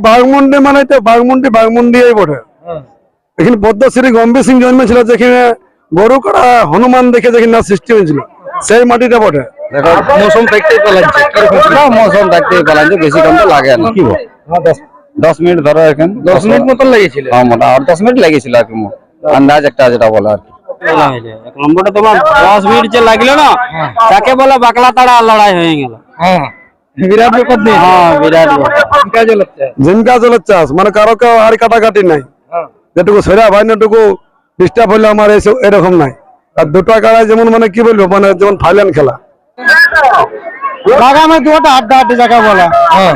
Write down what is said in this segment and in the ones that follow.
বাঘমুন্ডি মানে এটা বাঘমুন্ডিই বটে। এখানে পদ্মশ্রী গম্ভীর সিং জন্মেছিল, যেখানে গরু কাটা হনুমান দেখে যেখানে সৃষ্টি হয়েছিল, সেই মাটিটা বটে। মৌসুম দেখতেই পেলাচ্ছে, মৌসুম দেখতেই পেলাচ্ছে, বেশি কম তো লাগে না। কি 10 মিনিট ধরো, এখানে 10 মিনিট মতন লেগেছিল। হ্যাঁ, মোটা 10 মিনিট লেগেছিল আর কি, আন্দাজ একটা যেটা বলে আর কি। এক নম্বরটা তোমার 10 মিনিট যে লাগলো না, তাকে বলে বাকলা তাড়া লড়াই হয়ে গেল। হ্যাঁ, বিরাট ব্যাপার নেই। হ্যাঁ, বিরাট জিনকা জলের চাষ, মানে কারো কেউ আর কাটাকাটি নাই, যেটুকু সেরা ভাই নাটুকু ডিস্টার্ব হইলে আমার এরকম নাই। আর দুটা কাড়ায় যেমন মানে কি বলবো, মানে যেমন ফাইনাল খেলা বাগামে দুটো আড্ডা জায়গা বলা।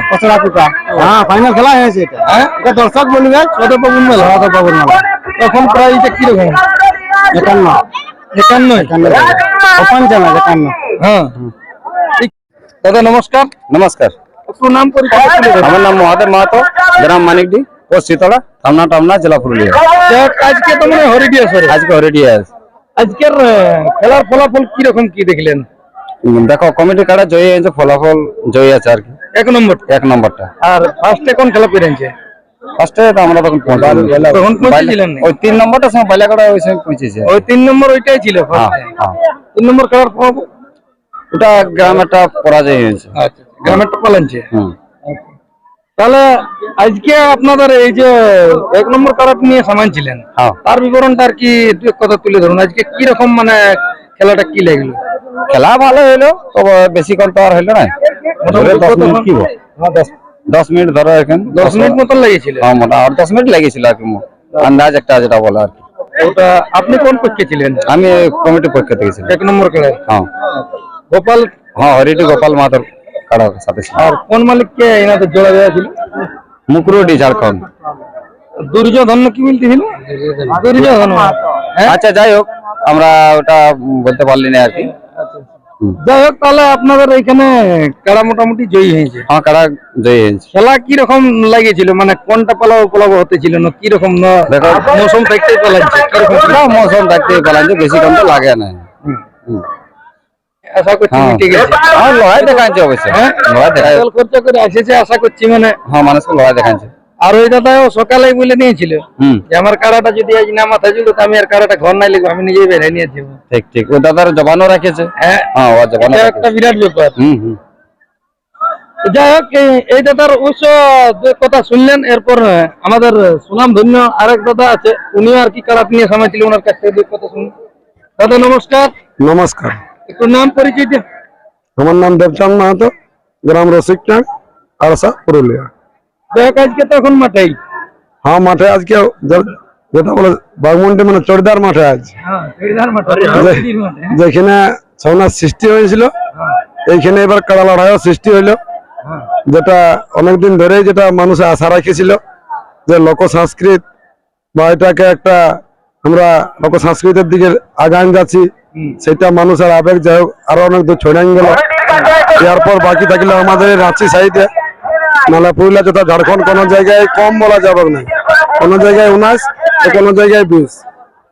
পছড়া কুটা, হ্যাঁ, ফাইনাল খেলা হয়েছে এটা। এটা দর্শক বলবে ছোট প্রবণ মেলা, ছোট প্রবণ মেলা। তখন প্রাইসটা কিরকম? 51 হ্যাঁ। দাদা নমস্কার। নমস্কার, একটু নাম পরিচয় বলে দেন। আমার নাম মহাদেব মাহাতো, গ্রাম মানিকডি, পোস্ট শীতলা, টামনা জেলা পুরুলিয়া। আজকে তো মানে হরিডি আসরে, আজকে অলরেডি আছে। আজকের খেলার ফলাফল কিরকম কি দেখলেন? দেখো, কমিটি কার্ডে জয়ী হয়েছে, ফলাফল জয়ী আছে আর কি, 1 নম্বর। 1 নম্বরটা। আর ফার্স্টে কোন খেলা পেরেছে? ফার্স্টে তো আমরা তখন তখন পৌঁছেছিলেন না? ওই 3 নম্বরটার সময় বাইলা কাটা ওই সময় পৌঁছেছে। ওই 3 নম্বর ওইটাই ছিল ফার্স্টে। 3 নম্বর খেলার ফলাফল ওটা গ্রামেরটা পরাজয় হয়েছে। আচ্ছা, গ্রামেরটা পালানছে। হুম। তাহলে আজকে আপনাদের এই যে 1 নম্বর কারাট নিয়ে সামান ছিলেন, হ্যাঁ। তার বিবরণটা আর কি একটু কথা তুলে ধরুন। আজকে কি রকম মানে খেলাটা কি লাগলো? খেলা ভালো হইলো, তবে বেশি কম তো আর হইলো না। মোটামুটি 10 মিনিট কি বল? 10 মিনিট ধরো, এখানে 10 মিনিট মতন লেগেছিল। হ্যাঁ, মোটা 10 মিনিট লেগেছিল আর কি, আন্দাজ একটা যেটা বলে আর কি। ওটা আপনি কোন পক্ষে ছিলেন? আমি কমিটির পক্ষ থেকে ছিলাম। 1 নম্বর খেলায় হ্যাঁ, গোপাল। হ্যাঁ, হরিটি গোপাল মাহাতোর কাড়ার সাথে ছিল। আর কোন মালিককে এনাদের জোড়া দেওয়া ছিল? মুকুরুডি, ঝাড়খণ্ড। দুর্যোধন কি বলতেছিল? দুর্যোধন। আচ্ছা, যাই হোক, আমরা ওটা বলতে পারলি না আর কি। যাই হোক, তাহলে আপনাদের এখানে কাড়া মোটামুটি জয়ী হয়েছে। হ্যাঁ, কাড়া জয়ী হয়েছে। খেলা কি রকম লাগিয়েছিল, মানে কোনটা পালাবো হতে ছিল না, কি রকম না? দেখো, মৌসুম দেখতেই পালাচ্ছে, কিরকম মৌসুম দেখতেই পেলাম যে বেশি কম তো লাগে না। আশা করছি হ্যাঁ, মিটে গেছে। হ্যাঁ, লড়াই দেখাচ্ছে অবশ্যই। হ্যাঁ, লড়াই দেখাচ্ছে। জল খরচা করে আসেছে, আশা করছি মানে। হ্যাঁ, মানুষকে লড়াই দেখাচ্ছে। আর ওই দাদাও সকালেই বলে নিয়েছিল হুম, যে আমার কাড়াটা যদি আজ না মাথা ছিল, তো আমি আর কাড়াটা ঘর নাই লিখবো, আমি নিজেই বেড়ে নিয়েছি। ঠিক ঠিক, ও দাদার জবানও রাখেছে। হ্যাঁ, হ্যাঁ, ও জবানও এটা রাখেছে। একটা বিরাট ব্যাপার। হুম হুম। যাই হোক, এই দাদার অবশ্য যে কথা শুনলেন, এরপর আমাদের সুনাম ধন্য আরেক দাদা আছে, উনিও আর কি কাড়া নিয়ে সামাইছিল, ওনার কাছ থেকে 2 কথা শুনুন। দাদা নমস্কার। নমস্কার, একটু নাম পরিচয় দিন। আমার নাম দেবচাঁদ মাহাতো, গ্রাম রসিকচাঁদ, আরসা, পুরুলিয়া। যাই হোক, আজকে তো এখন মাঠেই। হ্যাঁ, মাঠে আজকে যেটা বলে বাঘমুন্ডি মানে চড়িদার মাঠে আজ, যেখানে ছৌ নাচ সৃষ্টি হয়েছিল, এইখানে এবার কাড়া লড়াইও সৃষ্টি হইলো, যেটা অনেকদিন ধরেই যেটা মানুষে আশা রাখেছিল যে লোক সংস্কৃত বা এটাকে একটা আমরা লোক সংস্কৃতির দিকে আগান যাচ্ছি, সেটা মানুষের আবেগ যাই হোক আরো অনেক দূর ছড়াই গেল। এরপর বাকি থাকলে আমাদের রাঁচি সাইডে, নাহলে পুরুলিয়া যথা ঝাড়খণ্ড কোনো জায়গায় কম বলা যাবে না, কোনো জায়গায় 19 তো কোনো জায়গায় 20।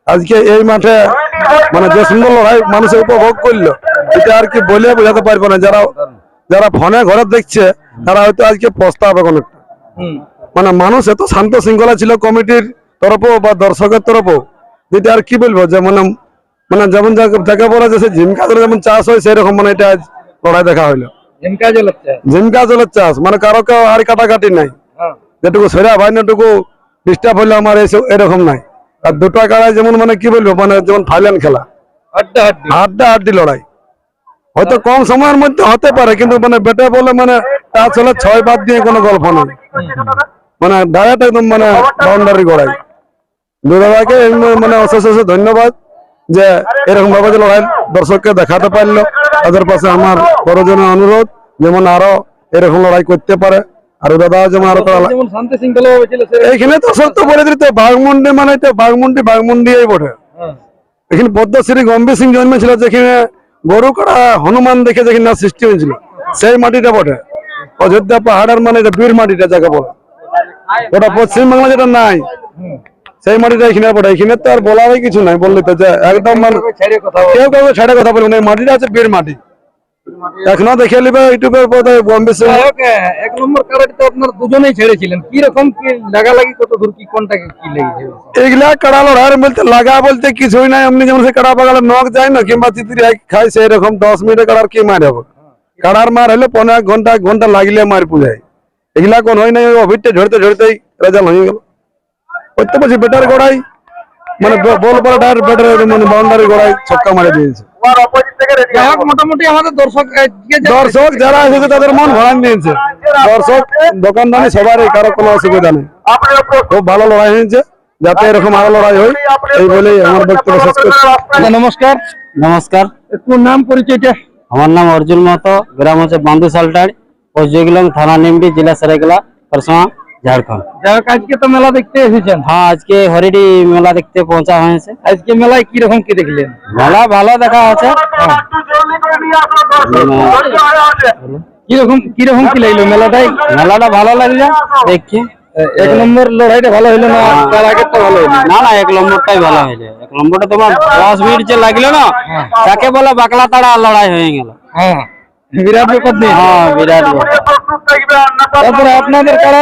আজকে এই মাঠে মানে যে সুন্দর লড়াই মানুষের উপভোগ করলো, এটা আর কি বলে বোঝাতে পারবো না। যারা ফোনে ঘরে দেখছে তারা হয়তো আজকে পস্তাবে অনেকটা। মানে মানুষ এত শান্ত শৃঙ্খলা ছিল কমিটির তরফও বা দর্শকের তরফও, যেটা আর কি বলবো যে মানে মানে যেমন যাকে বলা যে ঝিমকা জলে যেমন চাষ হয়, সেই রকম মানে এটা আজ লড়াই দেখা হইলো। ঝিমকা জলের চাষ, মানে কারো কেউ আর কাটাকাটি নাই, যেটুকু সেরা ভাই নাটুকু ডিস্টার্ব হইলে আমার এরকম নাই। আর দুটা কাড়ায় যেমন মানে কি বলবো, মানে যেমন ফাইনাল খেলা, হাড্ডা লড়াই। হয়তো কম সময়ের মধ্যে হতে পারে, কিন্তু মানে বেটে বলে মানে টাচ হলে 6 বাদ দিয়ে কোনো গল্প নেই, মানে ডাইরেক্ট একদম মানে বাউন্ডারি গড়াই। দুদাদাকে মানে অশেষ ধন্যবাদ যে এরকম ভাবে যে লড়াই দর্শককে দেখাতে পারলো। তাদের পাশে আমার বড়জনের অনুরোধ যেমন আরো এরকম লড়াই করতে পারে। আর দাদা যেমন আরো এইখানে তো সত্য বলে দিতে, বাঘমুন্ডি মানে এটা বাঘমুন্ডিই বটে। এখানে পদ্মশ্রী গম্ভীর সিং জন্মেছিল, যেখানে গরু কাটা হনুমান দেখে যেখানে সৃষ্টি হয়েছিল, সেই মাটিটা বটে। অযোধ্যা পাহাড়ের মানে বীর মাটিটা যাকে বলে, ওটা পশ্চিমবাংলা যেটা নাই, সেই মাটিটা এখানে বটে। এখানে তো আর বলারই কিছু নাই, বললি তো যে একদম কেউ ছেড়ে কথা বলবো না, এই মাটিটা আছে বীর মাটি। এখনো দেখে নিবে ইউটিউবের পথে বম্বে সিং। যাই হোক, এক নম্বর কারাটি তো আপনার দুজনেই ছেড়েছিলেন, কি রকম কি লাগালাগি, কত দূর কি কোনটাকে কি লেগেছে? এগুলা কাড়া লড়াই বলতে লাগা বলতে কিছুই নাই, এমনি যেমন সে কাড়া পাগালে নখ যায় না কিংবা চিত্রি খায় সেই রকম 10 মিনিটে কাড়ার কি মার হবে। কাড়ার মার হলে 15 ঘন্টা লাগলে মার পুজায়। এগুলা কোন হয় নাই, অভিটে ঝরতে ঝরতেই রেজাল্ট হয়ে গেল। করতে পারছি বেটার গড়াই মানে বল পাল্টার বেটার মানে বাউন্ডারি গড়াই ছক্কা মারে দিয়েছে। যাই হোক, মোটামুটি আমাদের দর্শক আজকে যে- দর্শক যারা এসেছে তাদের মন ভরান দিয়েছে। দর্শক দোকানদানি সবারই কারো কোনো অসুবিধা নেই, খুব ভালো লড়াই হয়েছে, যাতে এরকম আরো লড়াই হয় এই বলেই আমার বক্তব্য শেষ করছি। দাদা, নমস্কার। নমস্কার, একটু নাম পরিচয়টা। আমার নাম অর্জুন মাহাতো, গ্রাম হচ্ছে বান্দু সালটাড়, পোস্ট জয়গিলং, থানা নিমডি, জেলা সরাইকেলা, খরসোয়া, ঝাড়খণ্ড। যাই হোক, আজকে তো মেলা দেখতে এসেছেন। হ্যাঁ, আজকে হরিডি মেলা দেখতে পৌঁছা হয়েছে। আজকে মেলায় কি রকম কি দেখলেন? মেলা ভালো দেখা আছে। কিরকম কি লাগলো মেলাটাই? মেলাটা ভালো লাগছে দেখি। এক নম্বর লড়াইটা ভালো হইলো না তার আগেরটা ভালো হইলো? না না, 1 নম্বরটাই ভালো হয়েছে। 1 নম্বরটা তোমার 10 মিনিট যে লাগলো না, তাকে বলে বাকলা তাড়া লড়াই হয়ে গেল। হ্যাঁ, বিরাট ব্যাপার নেই। হ্যাঁ, বিরাট ব্যাপার। তারপরে আপনাদের কারা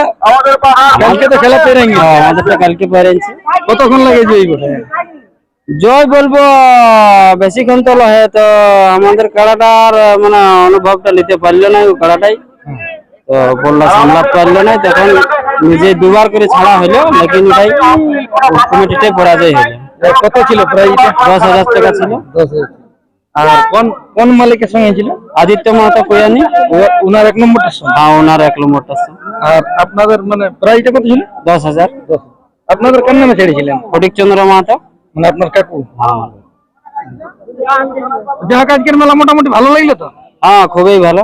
কালকে তো খেলা পেরে গেছে। হ্যাঁ, আমাদেরটা কালকে পেরেছি। কতক্ষণ লাগেছে এই কথা? জয় বলবো বেশিক্ষণ তো লহে, তো আমাদের কাড়াটার মানে অনুভবটা নিতে পারলো না, ওই কাড়াটাই তো বললো সামলাতে পারলো না, তখন নিজে দুবার করে ছাড়া হলো, লেকিন ওটাই কমিটিটাই পরাজয় হলো। কত ছিল প্রাইস? 10,000 টাকা ছিল। 10,000। আর কোন কোন মালিকের সঙ্গে ছিল? আদিত্য মাহাতো কয়ানি। উনার এক নম্বরটার সঙ্গে। হ্যাঁ, ওনার 1 নম্বরটা ছিল। আর আপনাদের মানে প্রাইসটা কত ছিল? 10,000। আপনাদের কোন নামে ছেড়েছিলেন? ফটিক চন্দ্র মাহাতো। মানে আপনার কাকু? হ্যাঁ যাই হোক, আজকের মেলা মোটামুটি ভালো লাগলো তো? হ্যাঁ, খুবই ভালো।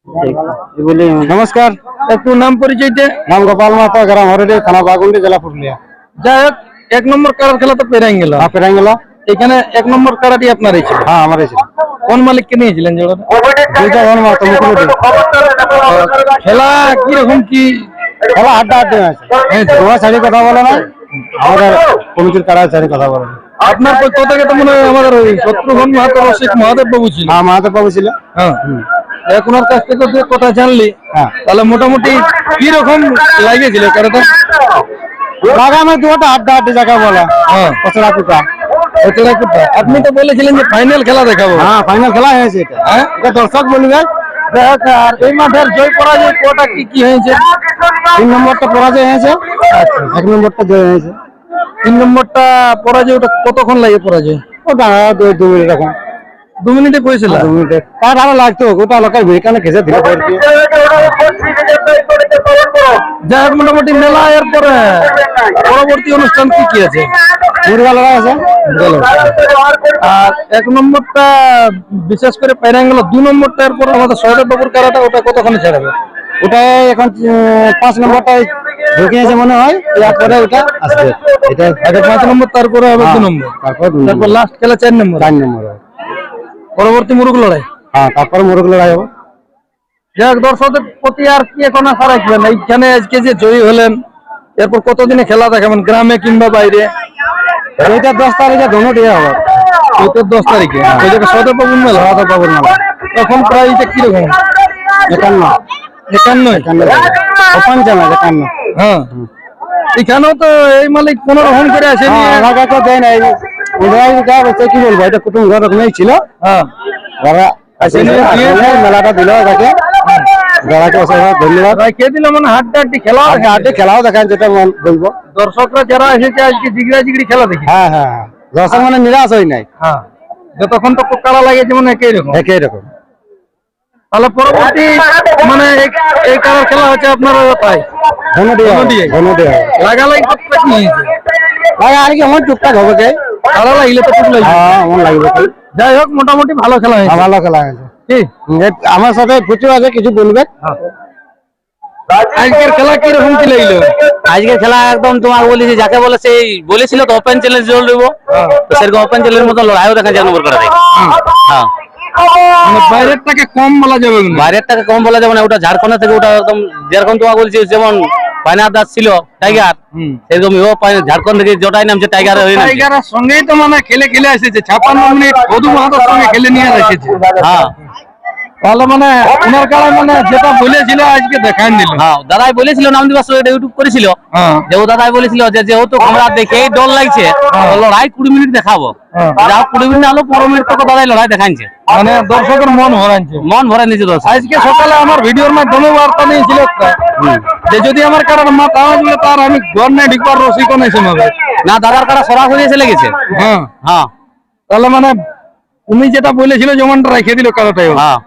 ঠিক এই বলি। নমস্কার, একটু নাম পরিচয়টা। নাম গোপাল মাহাতো, গ্রাম হরিডি, থানা বাগুন্ডি, জেলা পুরুলিয়া। যাই হোক, এক নম্বর কারার খেলা তো পেরাই গেল। পেরাঙ্গলা। এখানে এক নম্বর কারাটি আপনারই ছিল। হ্যাঁ, আমারই ছিল। কোন মালিককে নিয়েছিলেন জোড়াটা? দুইটা গোল মাহাতো মুকুলুটি। খেলা কি রকম কি? খেলা হাড্ডাহাড্ডি আছে। তোমার সাইডে কথা বলো না, আমাদের কমিটির কারার সাইডে কথা বলো না। আপনার পক্ষ থেকে তো মনে হয় আমাদের ওই শত্রুঘ্ন মাহাতো, রসিক মহাদেব বাবু ছিল। হ্যাঁ, মাহাতো বাবু ছিল। হ্যাঁ, এখন ওর কাছ থেকে যে কথা জানলি, হ্যাঁ, তাহলে মোটামুটি কি রকম লাগেছিল কারাটা? লাগামে দুটা হাড্ডাহাড্ডি জায়গা বলা। হ্যাঁ, কচড়া কুটা। আপনি তো বলেছিলেন যে ফাইনাল খেলা দেখাবো। হ্যাঁ, ফাইনাল খেলা হয়েছে এটা। হ্যাঁ, এটা দর্শক বলবে। যাই হোক, আর এই মাঠের জয় পরাজয় কোটা কি কি হয়েছে? 3 নম্বরটা পরাজয় হয়েছে, 1 নম্বরটা জয় হয়েছে। 3 নম্বরটা পরাজয়, ওটা কতক্ষণ লাগে পরাজয়? ওটা 2 মিনিট এখন। 2 মিনিটে কইছিল? 2 মিনিটে কার আরো লাগতো, গোটা লোকের ভিড়খানে খেসে দিলে পড়ছে। যাই হোক, মোটামুটি মেলা এরপরে পরবর্তী অনুষ্ঠান কি কি আছে? মুরগা লড়াই আছে। আর 1 নম্বরটা বিশেষ করে পাইরা গেল। 2 নম্বরটা এরপর আমাদের সহদেব বাবুর কারাটা, ওটা কতক্ষণে ছাড়াবে? ওটা এখন 5 নম্বরটাই ঢুকিয়েছে মনে হয়, এরপরে ওটা আসবে। এটা আগে 5 নম্বর, তারপরে হবে 2 নম্বর, তারপর 2 তারপর লাস্ট খেলা 4 নম্বর, 4 নম্বর। পরবর্তী মুরুগ লড়াই। হ্যাঁ, তারপর মুরগা লড়াই হবে। যাই হোক, দর্শকদের প্রতি আর কি এখন আশা রাখবেন? এইখানে আজকে যে জয়ী হলেন, এরপর কতদিনে খেলা দেখাবেন, গ্রামে কিংবা বাইরে? এটা 10 তারিখে দোনোটিই হবে। চৈতের 10 তারিখে ওই জায়গায় সহদেব বাবুর মেলা। সহদেব বাবুর মেলা। তখন প্রাইসটা কিরকম? 51। 51। 51। হ্যাঁ, এখানেও তো এই মালিক কোন রকম করে আসেনি। আমাকে তো দেয় নাই। ওরাই যা কি বলবো, এটা কুটুম ঘর রকমই ছিল। হ্যাঁ, ওরা আসেনি, মেলাটা দিল তাকে। যারাকে অসংখ্য ধন্যবাদ। কে দিল মানে হাড্ডাহাড্ডি খেলা আজকে হাটে খেলাও দেখান, যেটা বলবো। দর্শকরা যারা এসেছে আজকে জিগড়া জিগড়ি খেলা দেখি। হ্যাঁ, হ্যাঁ, হ্যাঁ। দর্শক মানে নিরাশ হয় নাই। হ্যাঁ, যতক্ষণ তো কালা লাগে যেমন একই রকম। একই রকম। তাহলে পরবর্তী মানে এই কালার খেলা হচ্ছে আপনারা তাই ধন্যবাদ। লাগালাই করতে কি হয়েছে? আর কি আমার টুকটাক হবে কে? কালা লাগলে তো ঠিক লাগবে। হ্যাঁ, আমার লাগবে কি? যাই হোক, মোটামুটি ভালো খেলা হয়েছে। ভালো খেলা হয়েছে। কি আমার সাথে প্রচুর আছে, কিছু বলবে। আজকের খেলা কি রকম কি লাগলো? আজকের খেলা একদম তোমার বলেছি, যাকে বলে সেই বলেছিল তো ওপেন চ্যালেঞ্জ জল দেবো, তো সেরকম ওপেন চ্যালেঞ্জের মতো লড়াইও দেখা যায় নম্বর করে। হ্যাঁ, মানে বাইরেরটাকে কম বলা যাবে না। বাইরের টাকা কম বলা যাবে না। ওটা ঝাড়খণ্ড থেকে, ওটা একদম যেরকম তোমার বলছি, যেমন পায়না দাস ছিল টাইগার, সেরকম ও ঝাড়খণ্ড থেকে জটাই নামছে টাইগার। টাইগারের সঙ্গেই তো মানে খেলে এসেছে 56 মিনিট মধু মাহাতোর সঙ্গে খেলে নিয়ে এসেছে। হ্যাঁ, তাহলে মানে ওনার কাড়া মানে যেটা বলেছিল আজকে দেখান দিল। হ্যাঁ দাদাই বলেছিল নাম দিবস এটা ইউটিউব করেছিল, হ্যাঁ যে ও দাদাই বলেছিল যে যেহেতু আমরা দেখেই ডর লাগছে তো লড়াই 20 মিনিট দেখাবো, হ্যাঁ। যা 20 মিনিট না হলো 15 মিনিট তো দাদাই লড়াই দেখাইছে, মানে দর্শকের মন ভরাইছে। মন ভরে নিয়েছে দর্শক। আজকে সকালে আমার ভিডিওর মাধ্যমে বার্তা নিয়েছিল একটা, যে যদি আমার কারণ মাথা আসলে তার আমি ঘর নিয়ে ঢিকবার রসিকও নেই শোনাবে। না দাদার কারা সরাসরি এসে লেগেছে। হ্যাঁ হ্যাঁ তাহলে মানে তুমি যেটা বলেছিল যেমনটা রেখে দিল কারাটাই। হ্যাঁ